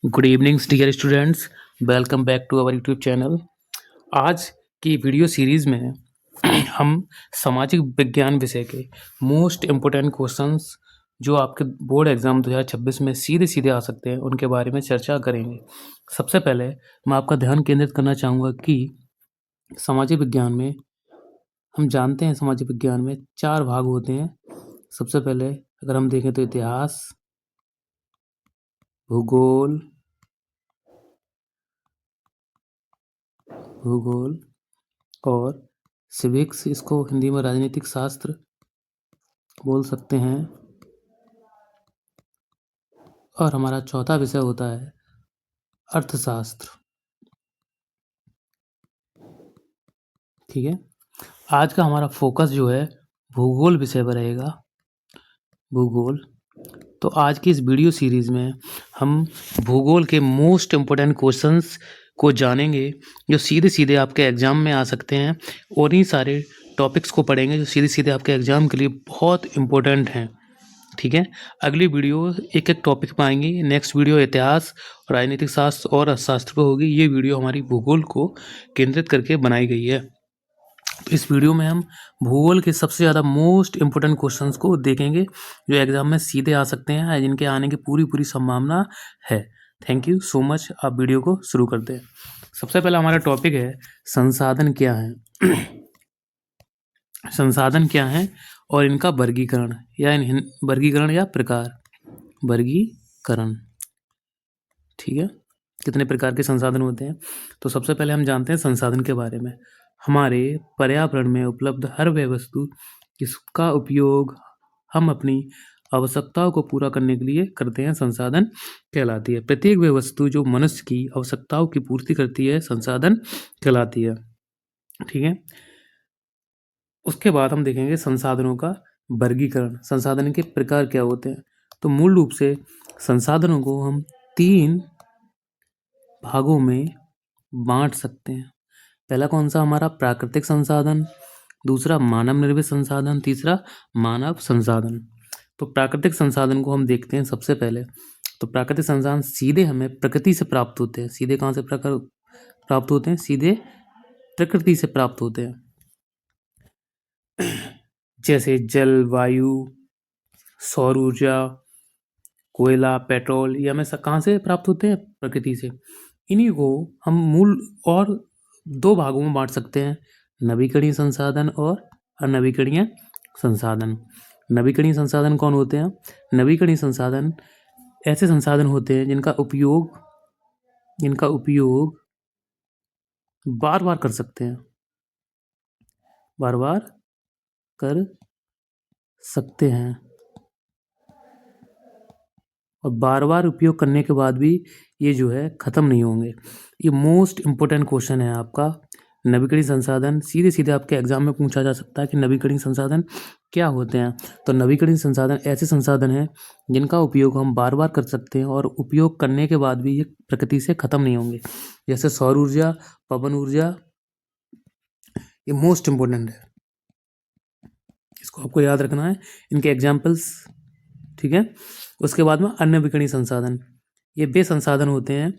Good evening dear students, welcome back to our YouTube channel. आज की video series में हम सामाजिक विज्ञान विषय के मोस्ट इम्पोर्टेंट क्वेश्चंस जो आपके बोर्ड एग्ज़ाम 2026 में सीधे सीधे आ सकते हैं उनके बारे में चर्चा करेंगे। सबसे पहले मैं आपका ध्यान केंद्रित करना चाहूँगा कि सामाजिक विज्ञान में हम जानते हैं सामाजिक विज्ञान में 4 भाग होते हैं। सबसे पहले अगर हम देखें तो इतिहास, भूगोल और सिविक्स, इसको हिंदी में राजनीतिक शास्त्र बोल सकते हैं। और हमारा चौथा विषय होता है अर्थशास्त्र। ठीक है, आज का हमारा फोकस जो है भूगोल विषय पर रहेगा। भूगोल। तो आज की इस वीडियो सीरीज़ में हम भूगोल के मोस्ट इम्पोर्टेंट क्वेश्चंस को जानेंगे जो सीधे सीधे आपके एग्ज़ाम में आ सकते हैं, और इन्हीं सारे टॉपिक्स को पढ़ेंगे जो सीधे सीधे आपके एग्ज़ाम के लिए बहुत इम्पोर्टेंट हैं। ठीक है, अगली वीडियो एक एक टॉपिक पे आएंगी। नेक्स्ट वीडियो इतिहास, राजनीतिक शास्त्र और अर्थशास्त्र पे होगी। ये वीडियो हमारी भूगोल को केंद्रित करके बनाई गई है। तो इस वीडियो में हम भूगोल के सबसे ज़्यादा मोस्ट इम्पोर्टेंट क्वेश्चंस को देखेंगे जो एग्जाम में सीधे आ सकते हैं, जिनके आने की पूरी संभावना है। Thank you so much. आप वीडियो को शुरू करते हैं। सबसे पहला हमारा टॉपिक है संसाधन क्या है। संसाधन क्या है और इनका वर्गीकरण या प्रकार। वर्गीकरण। ठीक है, कितने प्रकार के संसाधन होते हैं। तो सबसे पहले हम जानते हैं संसाधन के बारे में। हमारे पर्यावरण में उपलब्ध हर वह वस्तु जिसका उपयोग हम अपनी आवश्यकताओं को पूरा करने के लिए करते हैं संसाधन कहलाती है। प्रत्येक वह वस्तु जो मनुष्य की आवश्यकताओं की पूर्ति करती है संसाधन कहलाती है। ठीक है, उसके बाद हम देखेंगे संसाधनों का वर्गीकरण। संसाधन के प्रकार क्या होते हैं। तो मूल रूप से संसाधनों को हम 3 भागों में बांट सकते हैं। पहला कौन सा, हमारा प्राकृतिक संसाधन, दूसरा मानव निर्मित संसाधन, तीसरा मानव संसाधन। तो प्राकृतिक संसाधन को हम देखते हैं सबसे पहले। तो प्राकृतिक संसाधन सीधे हमें प्रकृति से प्राप्त होते हैं। सीधे कहाँ से प्राप्त होते हैं? सीधे प्रकृति से प्राप्त होते हैं। जैसे जल, वायु, सौर ऊर्जा, कोयला, पेट्रोल, ये हमें कहाँ से प्राप्त होते हैं? प्रकृति से। इन्हीं को हम मूल और 2 भागों में बांट सकते हैं, नवीकरणीय संसाधन और अनवीकरणीय संसाधन। नवीकरणीय संसाधन कौन होते हैं? नवीकरणीय संसाधन ऐसे संसाधन होते हैं जिनका उपयोग बार बार कर सकते हैं, बार बार कर सकते हैं, और बार बार उपयोग करने के बाद भी ये जो है ख़त्म नहीं होंगे। ये मोस्ट इम्पोर्टेंट क्वेश्चन है आपका। नवीकरणीय संसाधन सीधे सीधे आपके एग्जाम में पूछा जा सकता है कि नवीकरणीय संसाधन क्या होते हैं। तो नवीकरणीय संसाधन ऐसे संसाधन हैं जिनका उपयोग हम बार बार कर सकते हैं और उपयोग करने के बाद भी ये प्रकृति से ख़त्म नहीं होंगे। जैसे सौर ऊर्जा, पवन ऊर्जा, ये मोस्ट इम्पोर्टेंट है, इसको आपको याद रखना है, इनके एग्जाम्पल्स। ठीक है, उसके बाद में अनवीकरणीय संसाधन। ये वे संसाधन होते हैं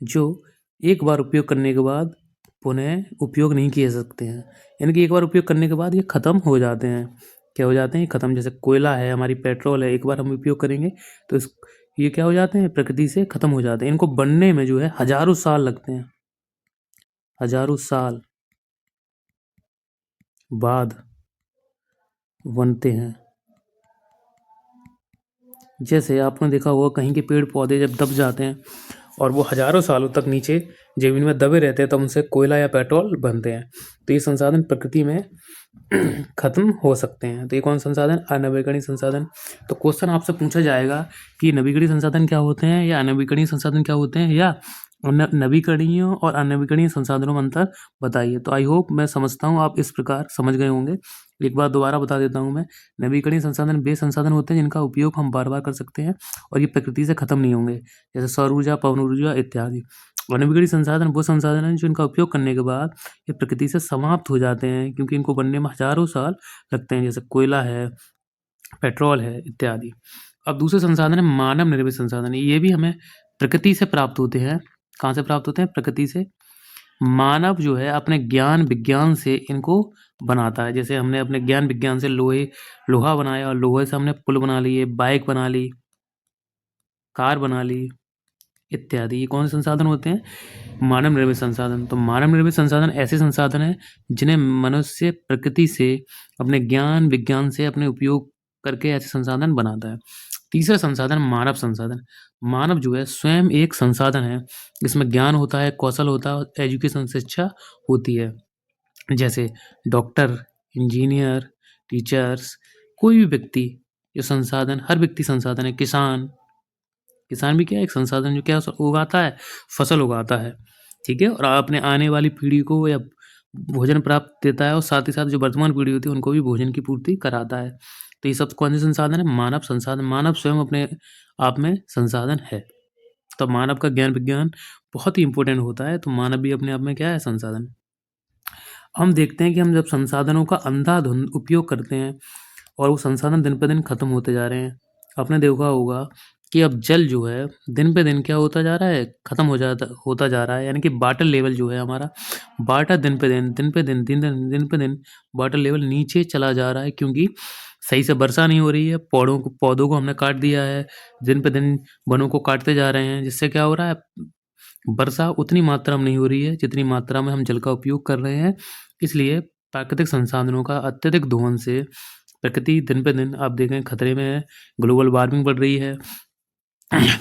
जो एक बार उपयोग करने के बाद पुनः उपयोग नहीं किए जा सकते हैं, यानी कि एक बार उपयोग करने के बाद ये ख़त्म हो जाते हैं। क्या हो जाते हैं? ख़त्म। जैसे कोयला है, हमारी पेट्रोल है, एक बार हम उपयोग करेंगे तो ये क्या हो जाते हैं? प्रकृति से ख़त्म हो जाते हैं। इनको बनने में जो है हज़ारों साल लगते हैं, हज़ारों साल बाद बनते हैं। जैसे आपने देखा होगा कहीं के पेड़ पौधे जब दब जाते हैं और वो हज़ारों सालों तक नीचे ज़मीन में दबे रहते हैं तो उनसे कोयला या पेट्रोल बनते हैं। तो ये संसाधन प्रकृति में ख़त्म हो सकते हैं। तो ये कौन संसाधन? अनवीकरणीय संसाधन। तो क्वेश्चन आपसे पूछा जाएगा कि नवीकरणीय संसाधन क्या होते हैं या अनवीकरणीय संसाधन क्या होते हैं, या नवीकरणीय और अनवीकरणीय संसाधनों में अंतर बताइए। तो आई होप, मैं समझता हूँ आप इस प्रकार समझ गए होंगे। एक बार दोबारा बता देता हूँ मैं। नवीकरणीय संसाधन वे संसाधन होते हैं जिनका उपयोग हम बार बार कर सकते हैं और ये प्रकृति से ख़त्म नहीं होंगे, जैसे सौर ऊर्जा, पवन ऊर्जा इत्यादि। अनवीकरणीय संसाधन वो संसाधन हैं जो इनका उपयोग करने के बाद ये प्रकृति से समाप्त हो जाते हैं, क्योंकि इनको बनने में हज़ारों साल लगते हैं, जैसे कोयला है, पेट्रोल है इत्यादि। अब दूसरे संसाधन है मानव निर्मित संसाधन। ये भी हमें प्रकृति से प्राप्त होते हैं। कहाँ से प्राप्त होते हैं? प्रकृति से। मानव जो है अपने ज्ञान विज्ञान से इनको बनाता है। जैसे हमने अपने ज्ञान विज्ञान से लोहा बनाया और लोहे से हमने पुल बना लिए, बाइक बना ली, कार बना ली इत्यादि। ये कौन से संसाधन होते हैं? मानव निर्मित संसाधन। तो मानव निर्मित संसाधन ऐसे संसाधन हैं जिन्हें मनुष्य प्रकृति से अपने ज्ञान विज्ञान से अपने उपयोग करके ऐसे संसाधन बनाता है। तीसरा संसाधन मानव संसाधन। मानव जो है स्वयं एक संसाधन है, जिसमें ज्ञान होता है, कौशल होता है और एजुकेशन शिक्षा होती है। जैसे डॉक्टर, इंजीनियर, टीचर्स, कोई भी व्यक्ति जो संसाधन, हर व्यक्ति संसाधन है। किसान भी क्या है? एक संसाधन जो क्या उगाता है? फसल उगाता है। ठीक है, और अपने आने वाली पीढ़ी को या भोजन प्राप्त देता है और साथ ही साथ जो वर्तमान पीढ़ी होती है उनको भी भोजन की पूर्ति कराता है। तो ये सब कौन से संसाधन है? मानव संसाधन। मानव स्वयं अपने आप में संसाधन है। तो मानव का ज्ञान विज्ञान बहुत ही इंपॉर्टेंट होता है। तो मानव भी अपने आप में क्या है? संसाधन। हम देखते हैं कि हम जब संसाधनों का अंधाधुंध उपयोग करते हैं और वो संसाधन दिन पे दिन खत्म होते जा रहे हैं। आपने देखा होगा कि अब जल जो है दिन पे दिन क्या होता जा रहा है? खत्म होता जा रहा है। यानी कि वाटर लेवल जो है हमारा, वाटर दिन पे दिन वाटर लेवल नीचे चला जा रहा है, क्योंकि सही से वर्षा नहीं हो रही है। पौधों को हमने काट दिया है, दिन पे दिन वनों को काटते जा रहे हैं, जिससे क्या हो रहा है? वर्षा उतनी मात्रा में नहीं हो रही है जितनी मात्रा में हम जल का उपयोग कर रहे हैं। इसलिए प्राकृतिक संसाधनों का अत्यधिक दोहन से प्रकृति दिन पे दिन आप देखें खतरे में है। ग्लोबल वार्मिंग बढ़ रही है।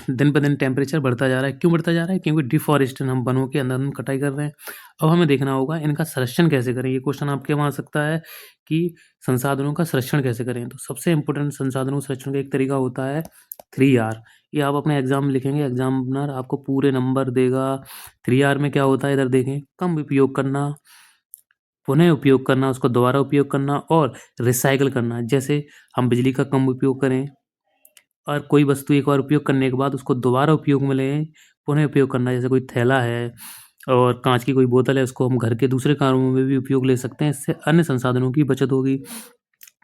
दिन पे दिन टेम्परेचर बढ़ता जा रहा है। क्यों बढ़ता जा रहा है? क्योंकि डिफॉरेस्टेशन, हम वनों की अंधाधुंध कटाई कर रहे हैं। अब हमें देखना होगा इनका संरक्षण कैसे करें। ये क्वेश्चन आपके वहाँ आ सकता है कि संसाधनों का संरक्षण कैसे करें। तो सबसे इम्पोर्टेंट संसाधनों के संरक्षण का एक तरीका होता है 3R। ये आप अपने एग्जाम में लिखेंगे, एग्जामिनर आपको पूरे नंबर देगा। 3R में क्या होता है? इधर देखें, कम उपयोग करना, पुनः उपयोग करना, उसको दोबारा उपयोग करना और रिसाइकिल करना। जैसे हम बिजली का कम उपयोग करें और कोई वस्तु एक बार उपयोग करने के बाद उसको दोबारा उपयोग में लें, पुनः उपयोग करना। जैसे कोई थैला है और कांच की कोई बोतल है, उसको हम घर के दूसरे कामों में भी उपयोग ले सकते हैं। इससे अन्य संसाधनों की बचत होगी।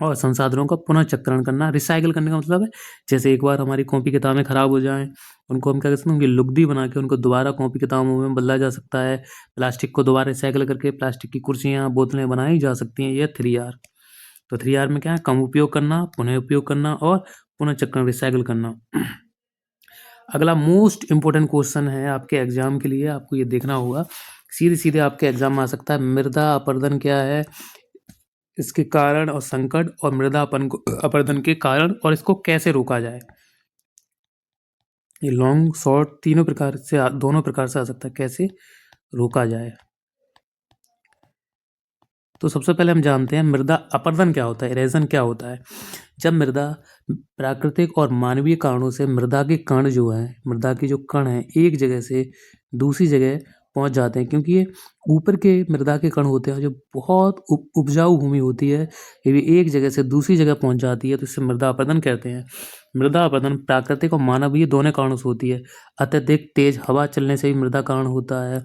और संसाधनों का पुनः चक्रण करना, रिसाइकिल करने का मतलब है जैसे एक बार हमारी कॉपी किताबें खराब हो जाएं, उनको हम क्या कर सकते हैं? उनकी लुगदी बना के उनको दोबारा कॉपी किताबों में बदला जा सकता है। प्लास्टिक को दोबारा रिसाइकिल करके प्लास्टिक की कुर्सियाँ, बोतलें बनाई जा सकती हैं। ये 3R। तो 3R में क्या है? कम उपयोग करना, पुनः उपयोग करना और पुनः चक्रण, रिसाइकिल करना। अगला मोस्ट इंपोर्टेंट क्वेश्चन है आपके एग्जाम के लिए, आपको ये देखना होगा, सीधे सीधे आपके एग्जाम में आ सकता है। मृदा अपरदन क्या है, इसके कारण और संकट, और मृदा अपरदन के कारण और इसको कैसे रोका जाए। ये लॉन्ग शॉर्ट दोनों प्रकार से आ सकता है, कैसे रोका जाए। तो सबसे पहले हम जानते हैं मृदा अपरदन क्या होता है, इरेजन क्या होता है। जब मृदा प्राकृतिक और मानवीय कारणों से मृदा के कण जो है, मृदा के जो कण हैं, एक जगह से दूसरी जगह पहुंच जाते हैं, क्योंकि ये ऊपर के मृदा के कण होते हैं जो बहुत उपजाऊ भूमि होती है, ये भी एक जगह से दूसरी जगह पहुंच जाती है, तो इससे मृदा अपरदन कहते हैं। मृदा अपरदन प्राकृतिक और मानवीय दोनों कारणों से होती है। अत्यधिक तेज हवा चलने से भी मृदा कारण होता है।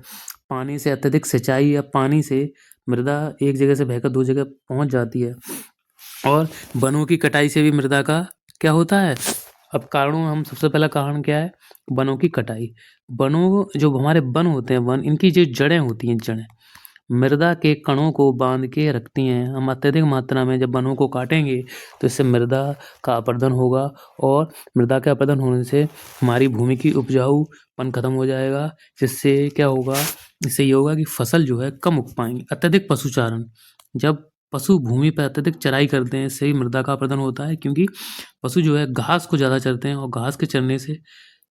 पानी से अत्यधिक सिंचाई या पानी से मृदा एक जगह से बहकर दो जगह पहुंच जाती है। और वनों की कटाई से भी मृदा का क्या होता है। अब कारणों, हम सबसे पहला कारण क्या है? वनों की कटाई। वनों, जो हमारे वन होते हैं, वन, इनकी जो जड़ें होती हैं, जड़ें मृदा के कणों को बांध के रखती हैं। हम अत्यधिक मात्रा में जब वनों को काटेंगे तो इससे मृदा का अपरदन होगा, और मृदा के अपरदन होने से हमारी भूमि की उपजाऊपन खत्म हो जाएगा। जिससे क्या होगा? इससे ये होगा कि फसल जो है कम उग पाएंगे। अत्यधिक पशुचारण, जब पशु भूमि पर अत्यधिक चराई करते हैं, इससे भी मृदा का अपरदन होता है, क्योंकि पशु जो है घास को ज़्यादा चरते हैं और घास के चरने से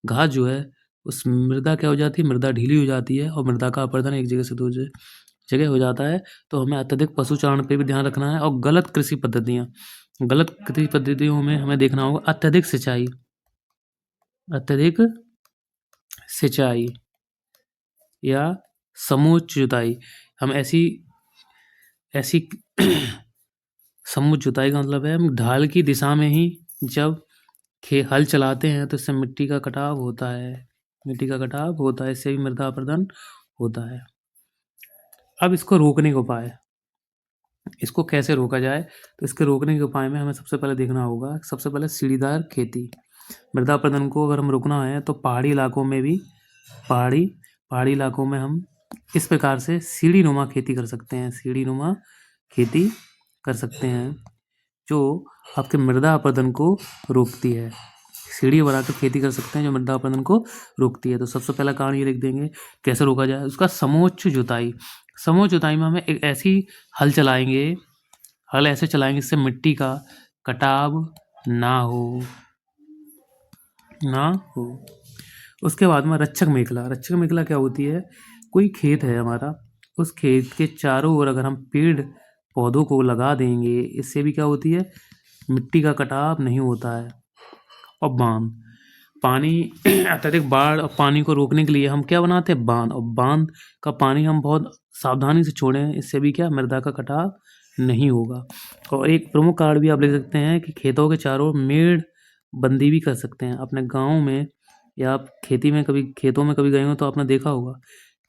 घास जो है उस मृदा क्या हो जाती है? मृदा ढीली हो जाती है और मृदा का अपरदन एक जगह से दूसरी जगह हो जाता है। तो हमें अत्यधिक पशुचारण पे भी ध्यान रखना है। और गलत कृषि पद्धतियों में हमें देखना होगा अत्यधिक सिंचाई या समोच्च जुताई। हम ऐसी समोच्च जुताई का मतलब है हम ढाल की दिशा में ही जब हल चलाते हैं तो इससे मिट्टी का कटाव होता है, इससे भी मृदा अपरदन होता है। अब इसको रोकने का उपाय, इसको कैसे रोका जाए? तो इसके रोकने के उपाय में हमें सबसे पहले देखना होगा, सबसे पहले सीढ़ीदार खेती। मृदा अपरदन को अगर हम रोकना है तो पहाड़ी इलाकों में भी पहाड़ी इलाकों में हम इस प्रकार से सीढ़ी नुमा खेती कर सकते हैं, सीढ़ी नुमा खेती कर सकते हैं, जो आपके मृदा अपरदन को रोकती है। सीढ़ी बनाकर खेती कर सकते हैं जो मृदा अपरदन को रोकती है। तो सबसे पहला कारण ये लिख देंगे कैसे रोका जाए। उसका समोच्च जुताई। समोच्च जुताई में हमें एक ऐसी हल ऐसे चलाएंगे जिससे मिट्टी का कटाव ना हो। उसके बाद में रक्षक मेखला क्या होती है? कोई खेत है हमारा, उस खेत के चारों ओर अगर हम पेड़ पौधों को लगा देंगे, इससे भी क्या होती है? मिट्टी का कटाव नहीं होता है। और बांध, पानी अत्यधिक बाढ़ और पानी को रोकने के लिए हम क्या बनाते हैं? बांध। और बांध का पानी हम बहुत सावधानी से छोड़ें, इससे भी क्या मृदा का कटाव नहीं होगा। और एक प्रमुख कारण भी आप लिख सकते हैं कि खेतों के चारों ओर मेड़ बंदी भी कर सकते हैं। अपने गांव में या आप खेतों में कभी गए हो तो आपने देखा होगा,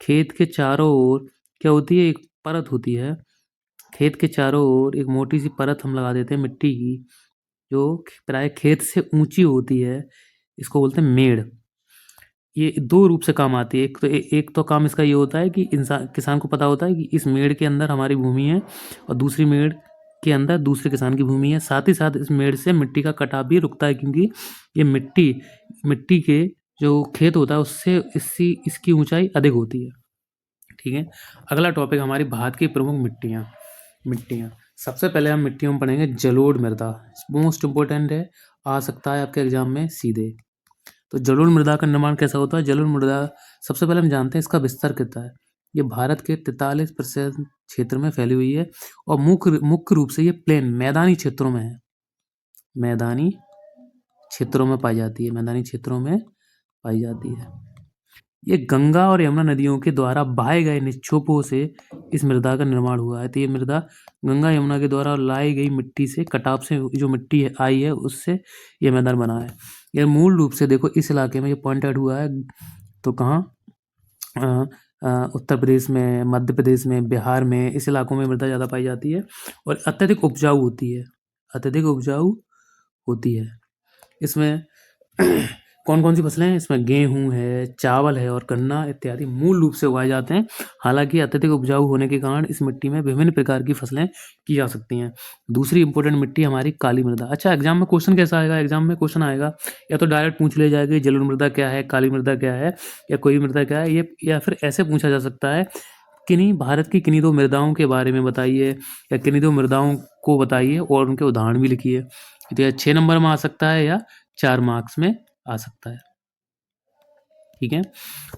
खेत के चारों ओर क्या होती है? एक परत होती है। खेत के चारों ओर एक मोटी सी परत हम लगा देते हैं मिट्टी की, जो प्राय खेत से ऊंची होती है। इसको बोलते हैं मेड़। ये दो रूप से काम आती है। एक तो काम इसका ये होता है कि किसान को पता होता है कि इस मेड़ के अंदर हमारी भूमि है और दूसरी मेड़ के अंदर दूसरे किसान की भूमि है। साथ ही साथ इस मेड़ से मिट्टी का कटाव भी रुकता है, क्योंकि ये मिट्टी के जो खेत होता है उससे इसकी ऊंचाई अधिक होती है। ठीक है, अगला टॉपिक हमारी भारत की प्रमुख मिट्टियाँ। सबसे पहले हम मिट्टियों में पढ़ेंगे जलोढ़ मृदा। मोस्ट इम्पोर्टेंट है, आ सकता है आपके एग्जाम में सीधे। तो जलोढ़ मृदा का निर्माण कैसा होता है? जलोढ़ मृदा सबसे पहले हम जानते हैं इसका विस्तार कितना है। ये भारत के 43% क्षेत्र में फैली हुई है और मुख्य रूप से ये प्लेन मैदानी क्षेत्रों में है। मैदानी क्षेत्रों में पाई जाती है। ये गंगा और यमुना नदियों के द्वारा बहाए गए निक्षेपों से इस मृदा का निर्माण हुआ है। तो ये मृदा गंगा यमुना के द्वारा लाई गई मिट्टी से कटाव से जो मिट्टी आई है उससे ये मैदान बना है। ये मूल रूप से देखो इस इलाके में ये पॉइंट आउट हुआ है। तो कहाँ? उत्तर प्रदेश में, मध्य प्रदेश में, बिहार में, इस इलाकों में मृदा ज़्यादा पाई जाती है और अत्यधिक उपजाऊ होती है। इसमें कौन कौन सी फसलें हैं? इसमें गेहूं है, चावल है और गन्ना इत्यादि मूल रूप से उगाए जाते हैं। हालांकि अत्यधिक उपजाऊ होने के कारण इस मिट्टी में विभिन्न प्रकार की फसलें की जा सकती हैं। दूसरी इंपॉर्टेंट मिट्टी हमारी काली मृदा। अच्छा, एग्जाम में क्वेश्चन कैसा आएगा? एग्जाम में क्वेश्चन आएगा या तो डायरेक्ट पूछ ले जाएगा जलोढ़ मृदा क्या है, काली मृदा क्या है, या कोई मृदा क्या है, ये या फिर ऐसे पूछा जा सकता है भारत की किन्हीं दो मृदाओं के बारे में बताइए या किन्हीं दो मृदाओं को बताइए और उनके उदाहरण भी लिखिए। तो यह 6 नंबर में आ सकता है या 4 मार्क्स में आ सकता है। ठीक है,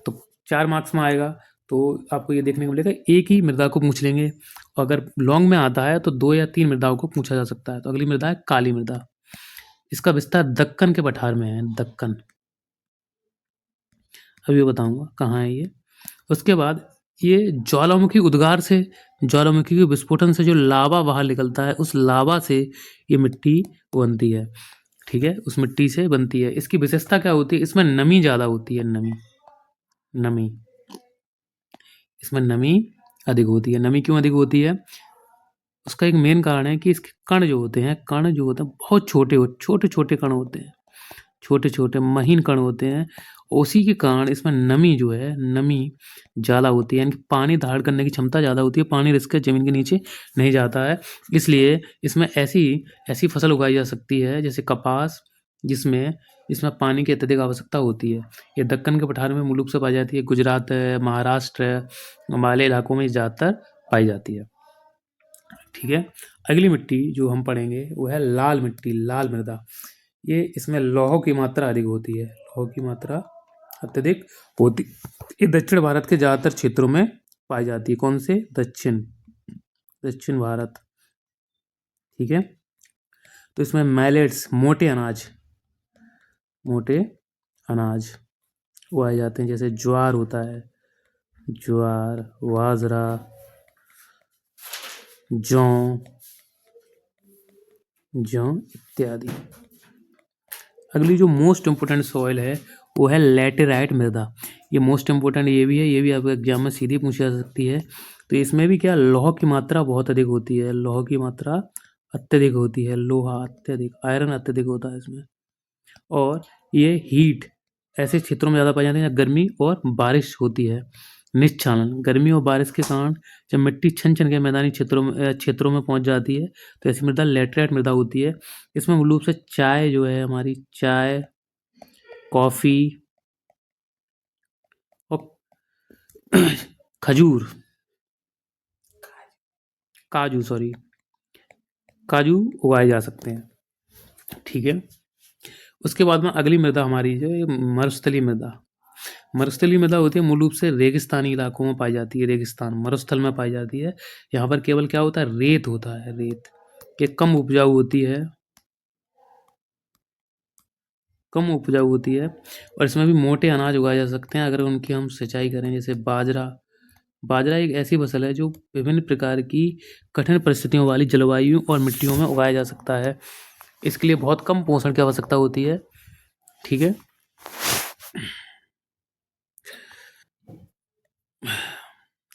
तो 4 मार्क्स में आएगा तो आपको ये देखने को मिलेगा एक ही मृदा को पूछ लेंगे। अगर लॉन्ग में आता है तो 2 या 3 मृदाओं को पूछा जा सकता है। तो अगली मृदा है काली मृदा। इसका विस्तार दक्कन के पठार में है। दक्कन, अभी बताऊंगा कहाँ है ये। उसके बाद ये ज्वालामुखी उद्गार से, ज्वालामुखी के विस्फोटन से जो लावा बाहर निकलता है, उस लावा से ये मिट्टी बनती है। ठीक है, उस मिट्टी से बनती है। इसकी विशेषता क्या होती है? इसमें नमी ज़्यादा होती है। नमी इसमें नमी अधिक होती है। नमी क्यों अधिक होती है? उसका एक मेन कारण है कि इसके कण जो होते हैं बहुत छोटे कण होते हैं, छोटे महीन कण होते हैं। उसी के कारण इसमें नमी ज़्यादा होती है, यानी कि पानी धारण करने की क्षमता ज़्यादा होती है। पानी रिसकर ज़मीन के नीचे नहीं जाता है, इसलिए इसमें ऐसी फसल उगाई जा सकती है जैसे कपास, जिसमें पानी की अत्यधिक आवश्यकता होती है। ये दक्कन के पठार में मूल रूप से पाई जाती है। गुजरात है, महाराष्ट्र है, हिमालय इलाकों में ज़्यादातर पाई जाती है। ठीक है, अगली मिट्टी जो हम पढ़ेंगे वो है लाल मिट्टी, लाल मृदा। ये इसमें लौह की मात्रा अधिक होती है। लौह की मात्रा अत्यधिक होती, ये दक्षिण भारत के ज़्यादातर क्षेत्रों में पाई जाती है। कौन से? दक्षिण भारत। ठीक है, तो इसमें मैलेट्स, मोटे अनाज उगाए जाते हैं, जैसे ज्वार होता है, ज्वार, बाजरा, जौ इत्यादि। अगली जो मोस्ट इम्पोर्टेंट सॉइल है वो है लैटेराइट मृदा। ये मोस्ट इम्पोर्टेंट ये भी है, ये भी आपके एग्जाम में सीधी पूछी जा सकती है। तो इसमें भी क्या लौह की मात्रा बहुत अधिक होती है। लौह की मात्रा अत्यधिक होती है। लोहा अत्यधिक, आयरन अत्यधिक होता है इसमें। और ये हीट ऐसे क्षेत्रों में ज़्यादा पाई जाती है जहाँ गर्मी और बारिश होती है। निस्क्षालन, गर्मी और बारिश के कारण जब मिट्टी छन-छन के मैदानी क्षेत्रों में पहुँच जाती है, तो ऐसी मृदा लैटेराइट मृदा होती है। इसमें मूल रूप से चाय जो है हमारी, चाय, कॉफ़ी और खजूर, काजू उगाए जा सकते हैं। ठीक है। उसके बाद में अगली मृदा हमारी जो है मरुस्थलीय मृदा। मरुस्थलीय मृदा होती है मूल रूप से रेगिस्तानी इलाकों में पाई जाती है। रेगिस्तान मरुस्थल में पाई जाती है। यहाँ पर केवल क्या होता है, रेत होता है, रेत। ये कम उपजाऊ होती है, और इसमें भी मोटे अनाज उगाए जा सकते हैं अगर उनकी हम सिंचाई करें। जैसे बाजरा। बाजरा एक ऐसी फसल है जो विभिन्न प्रकार की कठिन परिस्थितियों वाली जलवायु और मिट्टियों में उगाया जा सकता है। इसके लिए बहुत कम पोषण की आवश्यकता होती है। ठीक है।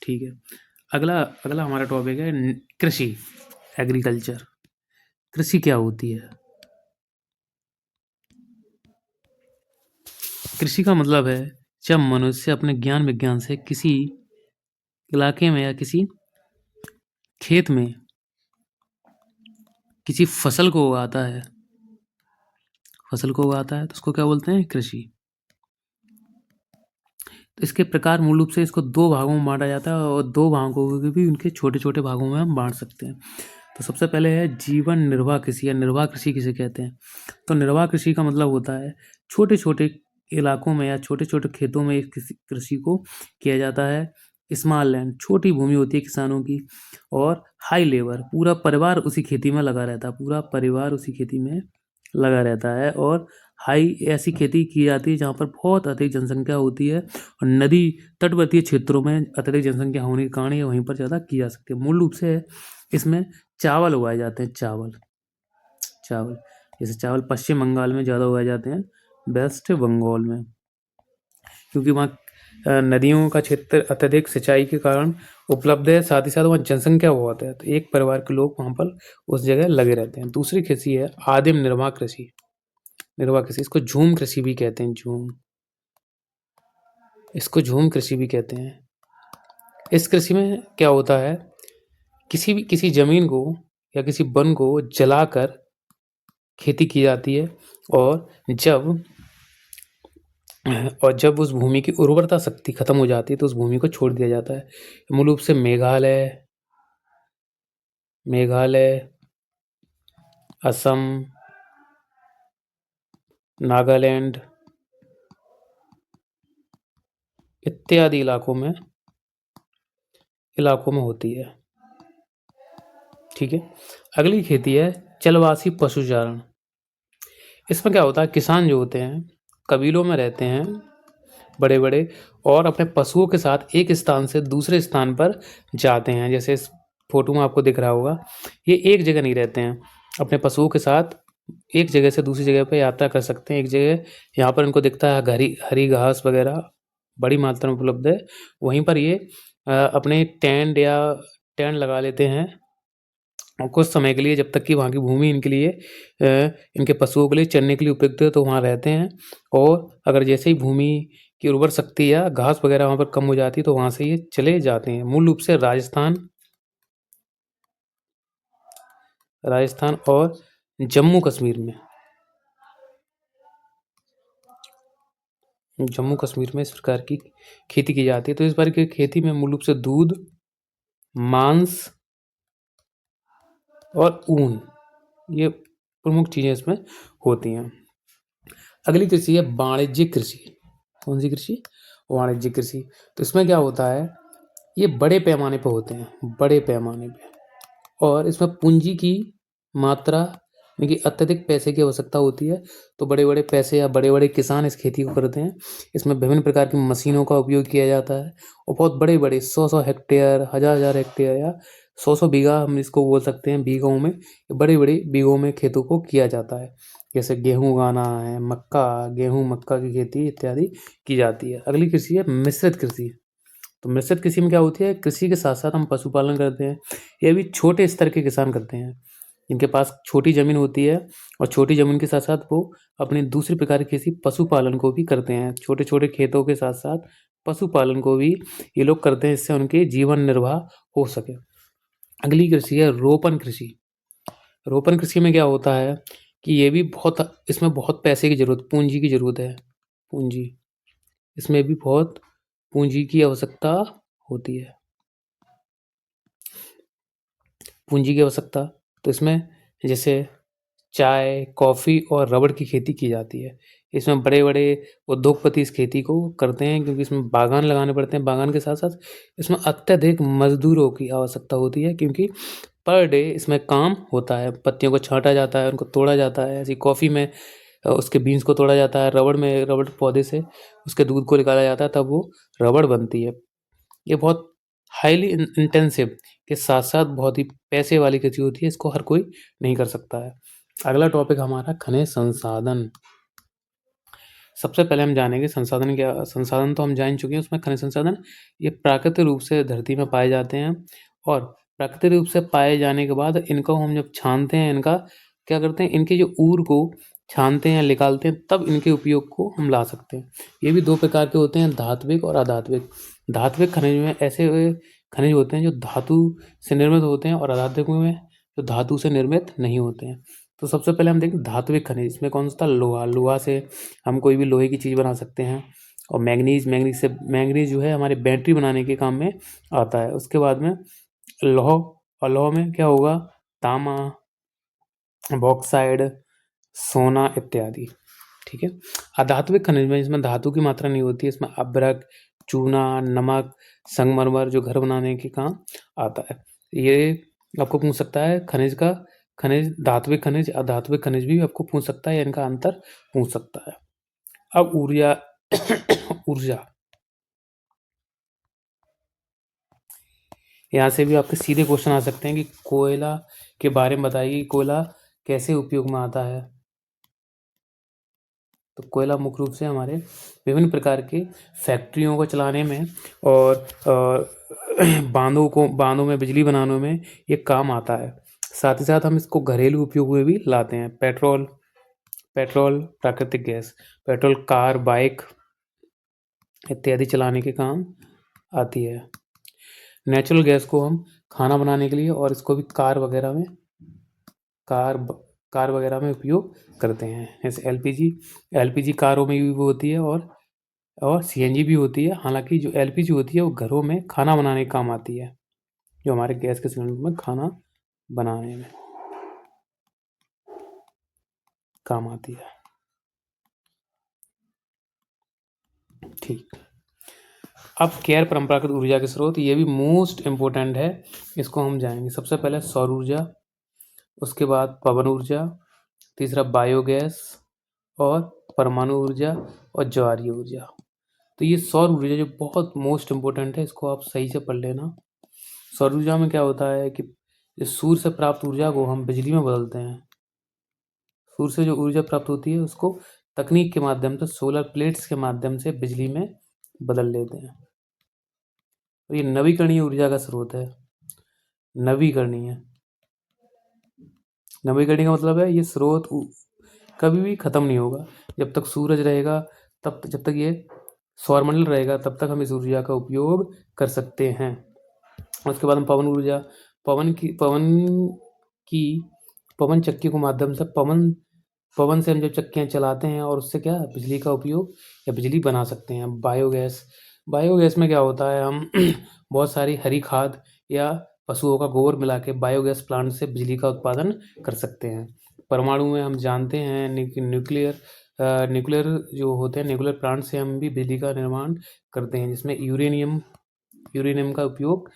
ठीक है। अगला अगला हमारा टॉपिक है कृषि, एग्रीकल्चर। कृषि क्या होती है? कृषि का मतलब है जब मनुष्य अपने ज्ञान विज्ञान से किसी इलाके में या किसी खेत में किसी फसल को उगाता है, तो उसको क्या बोलते हैं, कृषि। तो इसके प्रकार मूल रूप से इसको दो भागों में बांटा जाता है, और दो भागों को भी उनके छोटे छोटे भागों में हम बांट सकते हैं। तो सबसे पहले है जीवन निर्वाह कृषि या निर्वाह कृषि किसे कहते हैं। तो निर्वाह कृषि का मतलब होता है छोटे छोटे इलाकों में या छोटे छोटे खेतों में किसी कृषि को किया जाता है। स्मॉल लैंड, छोटी भूमि होती है किसानों की, और हाई लेबर, पूरा परिवार उसी खेती में लगा रहता है, और हाई ऐसी खेती की जाती है जहाँ पर बहुत अधिक जनसंख्या होती है, और नदी तटवर्तीय क्षेत्रों में अत्यधिक जनसंख्या होने के कारण ये वहीं पर ज़्यादा की जा सकती है। मूल रूप से इसमें चावल उगाए जाते हैं, चावल। जैसे चावल पश्चिम बंगाल में ज़्यादा उगाए जाते हैं, वेस्ट बंगाल में, क्योंकि वहाँ नदियों का क्षेत्र अत्यधिक सिंचाई के कारण उपलब्ध है, साथ ही साथ वहाँ जनसंख्या बहुत है, तो एक परिवार के लोग वहाँ पर उस जगह लगे रहते हैं। दूसरी कृषि है आदिम निर्वाह कृषि। इसको झूम कृषि भी कहते हैं, झूम कृषि भी कहते हैं। इस कृषि में क्या होता है, किसी जमीन को या किसी वन को जलाकर खेती की जाती है, और जब उस भूमि की उर्वरता शक्ति खत्म हो जाती है तो उस भूमि को छोड़ दिया जाता है। मूल रूप से मेघालय, असम, नागालैंड इत्यादि इलाकों में होती है। ठीक है। अगली खेती है चलवासी पशुचारण। इसमें क्या होता है, किसान जो होते हैं कबीलों में रहते हैं बड़े बड़े, और अपने पशुओं के साथ एक स्थान से दूसरे स्थान पर जाते हैं। जैसे इस फोटो में आपको दिख रहा होगा, ये एक जगह नहीं रहते हैं, अपने पशुओं के साथ एक जगह से दूसरी जगह पर यात्रा कर सकते हैं। एक जगह यहाँ पर इनको दिखता है हरी घास वगैरह बड़ी मात्रा में उपलब्ध है, वहीं पर ये अपने टेंट लगा लेते हैं और कुछ समय के लिए, जब तक कि वहाँ की भूमि इनके लिए इनके पशुओं के लिए चरने के लिए उपयुक्त है, तो वहाँ रहते हैं। और अगर जैसे ही भूमि की उर्वर शक्ति या घास वगैरह वहाँ पर कम हो जाती है तो वहाँ से ये चले जाते हैं। मूल रूप से राजस्थान और जम्मू कश्मीर में इस प्रकार की खेती की जाती है। तो इस बार की खेती में मूल रूप से दूध, मांस और ऊन, ये प्रमुख चीज़ें इसमें होती हैं। अगली कृषि है वाणिज्यिक कृषि। कौन सी कृषि? वाणिज्यिक कृषि। तो इसमें क्या होता है, ये बड़े पैमाने पर होते हैं, और इसमें पूंजी की मात्रा यानी कि अत्यधिक पैसे की आवश्यकता होती है, तो बड़े बड़े पैसे या बड़े बड़े किसान इस खेती को करते हैं। इसमें विभिन्न प्रकार की मशीनों का उपयोग किया जाता है, और बहुत बड़े बड़े 100 हेक्टेयर, 1000 हेक्टेयर या 100 बीघा, हम इसको बोल सकते हैं बीघों में, बड़े बड़े बीघों में खेतों को किया जाता है। जैसे गेहूँ उगाना है, मक्का की खेती इत्यादि की जाती है। अगली कृषि है मिश्रित कृषि। तो मिश्रित कृषि में क्या होती है, कृषि के साथ साथ हम पशुपालन करते हैं, ये भी छोटे स्तर के किसान करते हैं। जिनके पास छोटी ज़मीन होती है और छोटी ज़मीन के साथ साथ वो अपनी दूसरी प्रकार की खेती पशुपालन को भी करते हैं। छोटे-छोटे खेतों के साथ-साथ पशुपालन को भी ये लोग करते हैं, इससे उनके जीवन निर्वाह हो सके। अगली कृषि है रोपण कृषि। रोपण कृषि में क्या होता है कि ये भी इसमें बहुत पैसे की ज़रूरत, पूँजी की ज़रूरत है। पूँजी, इसमें भी बहुत पूँजी की आवश्यकता होती है। पूँजी की आवश्यकता, तो इसमें जैसे चाय, कॉफ़ी और रबड़ की खेती की जाती है। इसमें बड़े-बड़े उद्योगपति इस खेती को करते हैं, क्योंकि इसमें बागान लगाने पड़ते हैं। बागान के साथ-साथ इसमें अत्यधिक मज़दूरों की आवश्यकता होती है, क्योंकि पर डे इसमें काम होता है। पत्तियों को छाँटा जाता है, उनको तोड़ा जाता है। ऐसे ही कॉफ़ी में उसके बीन्स को तोड़ा जाता है। रबड़ में रबड़ पौधे से उसके दूध को निकाला जाता है, तब वो रबड़ बनती है। ये बहुत हाईली इंटेंसिव के साथ-साथ बहुत ही पैसे वाली कृषि होती है, इसको हर कोई नहीं कर सकता है। अगला टॉपिक हमारा खनिज संसाधन। सबसे पहले हम जानेंगे संसाधन क्या। संसाधन तो हम जान चुके हैं, उसमें खनिज संसाधन ये प्राकृतिक रूप से धरती में पाए जाते हैं, और प्राकृतिक रूप से पाए जाने के बाद इनको हम जब छानते हैं, इनका क्या करते हैं, इनके जो ऊर को छानते हैं, निकालते हैं, तब इनके उपयोग को हम ला सकते हैं। ये भी दो प्रकार के होते हैं, धात्विक और अधात्विक। धात्विक खनिज में ऐसे खनिज होते हैं जो धातु से निर्मित होते हैं, और अधात्विक में जो धातु से निर्मित नहीं होते हैं। तो सबसे पहले हम देखें धात्विक खनिज। इसमें कौन सा था, लोहा। लोहा से हम कोई भी लोहे की चीज़ बना सकते हैं। और मैंगनीज जो है हमारे बैटरी बनाने के काम में आता है। उसके बाद में लौह, और लौह में क्या होगा, तांबा, बॉक्साइड, सोना इत्यादि। ठीक है। अधात्विक खनिज में जिसमें धातु की मात्रा नहीं होती है, इसमें अभ्रक, चूना, नमक, संगमरमर जो घर बनाने के काम आता है। ये आपको पूछ सकता है खनिज धात्विक खनिज, अधात्विक खनिज भी आपको पूछ सकता है, या इनका अंतर पूछ सकता है। अब ऊर्जा ऊर्जा, यहाँ से भी आपके सीधे क्वेश्चन आ सकते हैं कि कोयला के बारे में बताइए, कोयला कैसे उपयोग में आता है। तो कोयला मुख्य रूप से हमारे विभिन्न प्रकार के फैक्ट्रियों को चलाने में और बांधों में बिजली बनाने में ये काम आता है। साथ ही साथ हम इसको घरेलू उपयोग में भी लाते हैं। पेट्रोल, प्राकृतिक गैस, पेट्रोल कार, बाइक इत्यादि चलाने के काम आती है। नेचुरल गैस को हम खाना बनाने के लिए, और इसको भी कार वगैरह में उपयोग करते हैं। जैसे एलपीजी कारों में भी होती है, और सीएनजी भी होती है। हालांकि जो एलपीजी होती है वो घरों में खाना बनाने के काम आती है, जो हमारे गैस के सिलेंडर में खाना बनाने में काम आती है। ठीक। अब गैर परंपरागत ऊर्जा के स्रोत, ये भी मोस्ट इम्पोर्टेंट है, इसको हम जानेंगे। सबसे पहले सौर ऊर्जा, उसके बाद पवन ऊर्जा, तीसरा बायोगैस, और परमाणु ऊर्जा, और ज्वारीय ऊर्जा। तो ये सौर ऊर्जा जो बहुत मोस्ट इम्पोर्टेंट है, इसको आप सही से पढ़ लेना। सौर ऊर्जा में क्या होता है कि इस सूर्य से प्राप्त ऊर्जा को हम बिजली में बदलते हैं। सूर्य से जो ऊर्जा प्राप्त होती है उसको तकनीक के माध्यम से, सोलर प्लेट्स के माध्यम से बिजली में बदल लेते हैं। और ये नवीकरणीय ऊर्जा का स्रोत है। नवीकरणीय का मतलब है ये स्रोत कभी भी खत्म नहीं होगा। जब तक सूरज रहेगा, जब तक ये सौरमंडल रहेगा, तब तक हम इस ऊर्जा का उपयोग कर सकते हैं। उसके बाद हम पवन ऊर्जा, पवन चक्की के माध्यम से पवन से हम जब चक्कियाँ चलाते हैं, और उससे क्या बिजली का उपयोग या बिजली बना सकते हैं। बायोगैस में क्या होता है, हम बहुत सारी हरी खाद या पशुओं का गोबर मिला के बायोगैस प्लांट से बिजली का उत्पादन कर सकते हैं। परमाणु में हम जानते हैं न्यूक्लियर जो होते हैं, न्यूक्लियर प्लांट से हम भी बिजली का निर्माण करते हैं, जिसमें यूरेनियम का उपयोग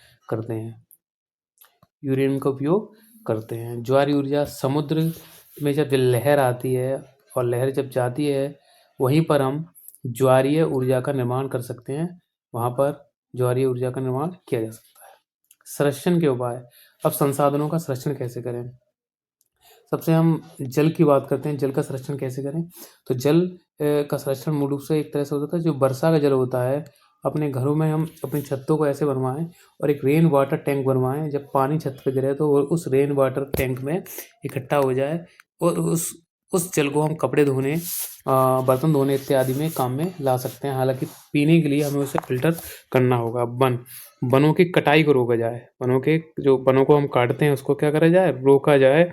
करते हैं। ज्वारीय ऊर्जा, समुद्र में जब लहर आती है और लहर जब जाती है, वहीं पर हम ज्वारीय ऊर्जा का निर्माण कर सकते हैं। वहाँ पर ज्वारीय ऊर्जा का निर्माण किया जा सकता है। संरक्षण के उपाय। अब संसाधनों का संरक्षण कैसे करें। सबसे हम जल की बात करते हैं, जल का संरक्षण कैसे करें। तो जल का संरक्षण मूल रूप से एक तरह से होता है, जो वर्षा का जल होता है, अपने घरों में हम अपनी छतों को ऐसे बनवाएं और एक रेन वाटर टैंक बनवाएं। जब पानी छत पे गिरे तो वो उस रेन वाटर टैंक में इकट्ठा हो जाए और उस जल को हम कपड़े धोने, बर्तन धोने इत्यादि में काम में ला सकते हैं। हालांकि पीने के लिए हमें उसे फिल्टर करना होगा। वनों की कटाई को रोका जाए, वनों को हम काटते हैं उसको क्या करा जाए, रोका जाए।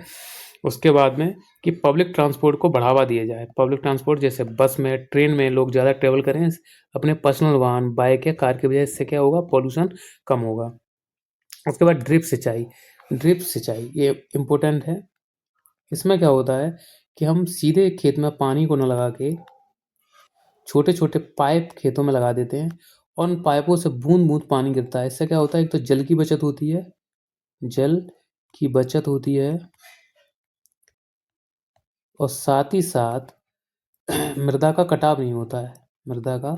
उसके बाद में कि पब्लिक ट्रांसपोर्ट को बढ़ावा दिया जाए। पब्लिक ट्रांसपोर्ट जैसे बस में, ट्रेन में लोग ज़्यादा ट्रेवल करें अपने पर्सनल वाहन, बाइक या कार की वजह। इससे क्या होगा, पॉल्यूशन कम होगा। उसके बाद ड्रिप सिंचाई ये इम्पोर्टेंट है। इसमें क्या होता है कि हम सीधे खेत में पानी को न लगा के छोटे छोटे पाइप खेतों में लगा देते हैं और उन पाइपों से बूंद बूंद पानी गिरता है। इससे क्या होता है, एक तो जल की बचत होती है, जल की बचत होती है और साथ ही साथ मृदा का कटाव नहीं होता है, मृदा का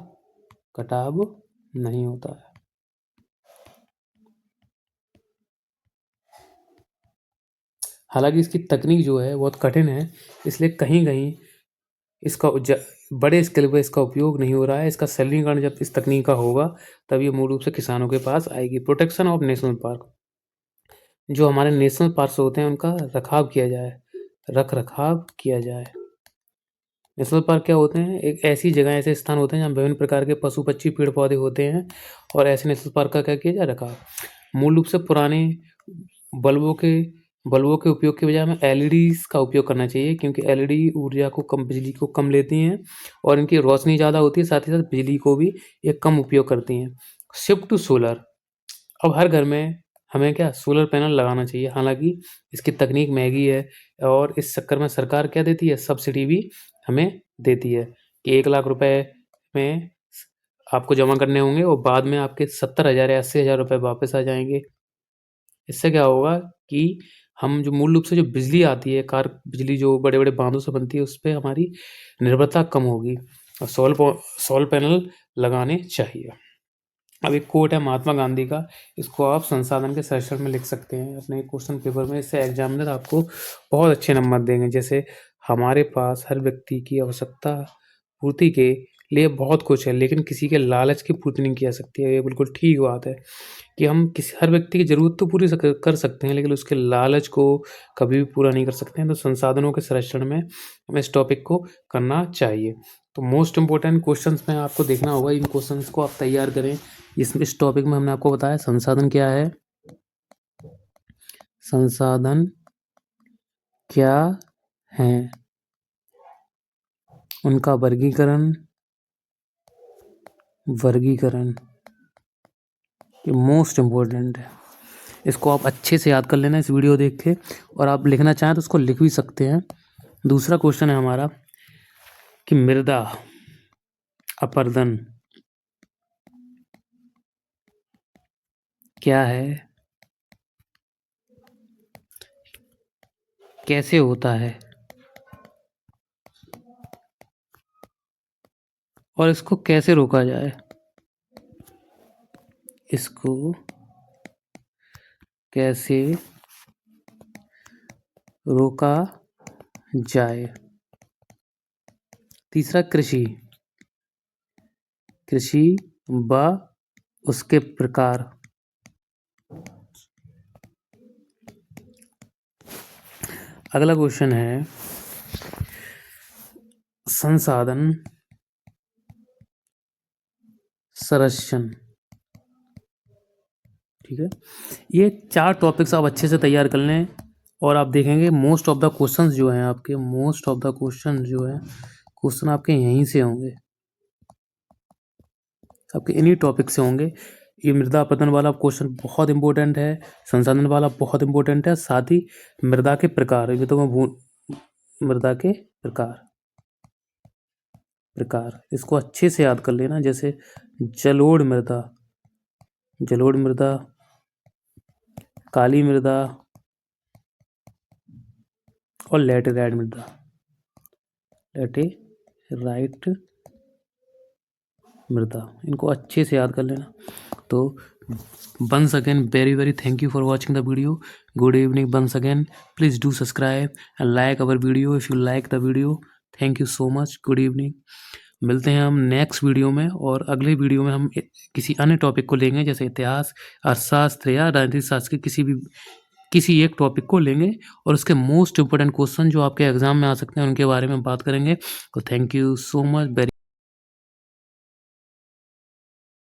कटाव नहीं होता है। हालांकि इसकी तकनीक जो है बहुत कठिन है, इसलिए कहीं कहीं इसका बड़े स्केल पर इसका उपयोग नहीं हो रहा है। इसका सरलीकरण जब इस तकनीक का होगा तब ये मूल रूप से किसानों के पास आएगी। प्रोटेक्शन ऑफ नेशनल पार्क, जो हमारे नेशनल पार्क होते हैं उनका रख रखाव किया जाए। नेशनल पार्क क्या होते हैं, एक ऐसी जगह, ऐसे स्थान होते हैं जहाँ विभिन्न प्रकार के पशु पक्षी पेड़ पौधे होते हैं और ऐसे नेशनल पार्क का क्या किया जाए, रखाव। मूल रूप से पुराने बल्बों के उपयोग की बजाय हमें एलईडीज का उपयोग करना चाहिए, क्योंकि एलईडी बिजली को कम लेती हैं और इनकी रोशनी ज़्यादा होती है, साथ ही साथ बिजली को भी ये कम उपयोग करती हैं। शिफ्ट टू सोलर, अब हर घर में हमें क्या सोलर पैनल लगाना चाहिए। हालांकि इसकी तकनीक महंगी है और इस चक्कर में सरकार क्या देती है, सब्सिडी भी हमें देती है कि 1 लाख रुपए में आपको जमा करने होंगे और बाद में आपके 70,000 या 80,000 रुपये वापस आ जाएंगे। इससे क्या होगा कि हम जो मूल रूप से जो बिजली आती है, कार बिजली जो बड़े बड़े बांधों से बनती है, उस पर हमारी निर्भरता कम होगी और सोलर पैनल लगाने चाहिए। अब एक कोट है महात्मा गांधी का, इसको आप संसाधन के सेक्शन में लिख सकते हैं अपने क्वेश्चन पेपर में। इससे एग्जामिनर आपको बहुत अच्छे नंबर देंगे। जैसे हमारे पास हर व्यक्ति की आवश्यकता पूर्ति के लिए बहुत कुछ है, लेकिन किसी के लालच की पूर्ति नहीं की जा सकती है। ये बिल्कुल ठीक बात है कि हम हर व्यक्ति की ज़रूरत तो पूरी कर सकते हैं, लेकिन उसके लालच को कभी भी पूरा नहीं कर सकते हैं। तो संसाधनों के संरक्षण में हमें इस टॉपिक को करना चाहिए। तो मोस्ट इम्पोर्टेंट क्वेश्चंस में आपको देखना होगा, इन क्वेश्चंस को आप तैयार करें। इस टॉपिक में हमने आपको बताया संसाधन क्या है, संसाधन क्या है, उनका वर्गीकरण ये मोस्ट इम्पोर्टेंट है। इसको आप अच्छे से याद कर लेना इस वीडियो देख के, और आप लिखना चाहें तो उसको लिख भी सकते हैं। दूसरा क्वेश्चन है हमारा कि मृदा अपरदन क्या है, कैसे होता है और इसको कैसे रोका जाए, इसको कैसे रोका जाए। तीसरा कृषि व उसके प्रकार। अगला क्वेश्चन है संसाधन संरक्षण। ठीक है, ये 4 टॉपिक्स आप अच्छे से तैयार कर लें और आप देखेंगे मोस्ट ऑफ द क्वेश्चंस जो हैं आपके, क्वेश्चन आपके यहीं से होंगे, आपके इन्हीं टॉपिक से होंगे। ये मृदा अपरदन वाला क्वेश्चन बहुत इंपॉर्टेंट है, संसाधन वाला बहुत इंपॉर्टेंट है, साथ ही मृदा के प्रकार, ये तो मृदा के प्रकार इसको अच्छे से याद कर लेना। जैसे जलोढ़ मृदा, काली मृदा और लैटेराइट मृदा, इनको अच्छे से याद कर लेना। तो once again very thank you for watching the video. Good evening once again. Please do subscribe and like our video if you like the video. Thank you so much. Good evening. मिलते हैं हम next video में, और अगले video में हम किसी अन्य टॉपिक को लेंगे, जैसे इतिहास, अर्थशास्त्र या राजनीतिक शास्त्र के किसी एक टॉपिक को लेंगे, और उसके मोस्ट इम्पोर्टेंट क्वेश्चन जो आपके एग्जाम में आ सकते हैं उनके बारे में बात करेंगे। तो thank you so much. Very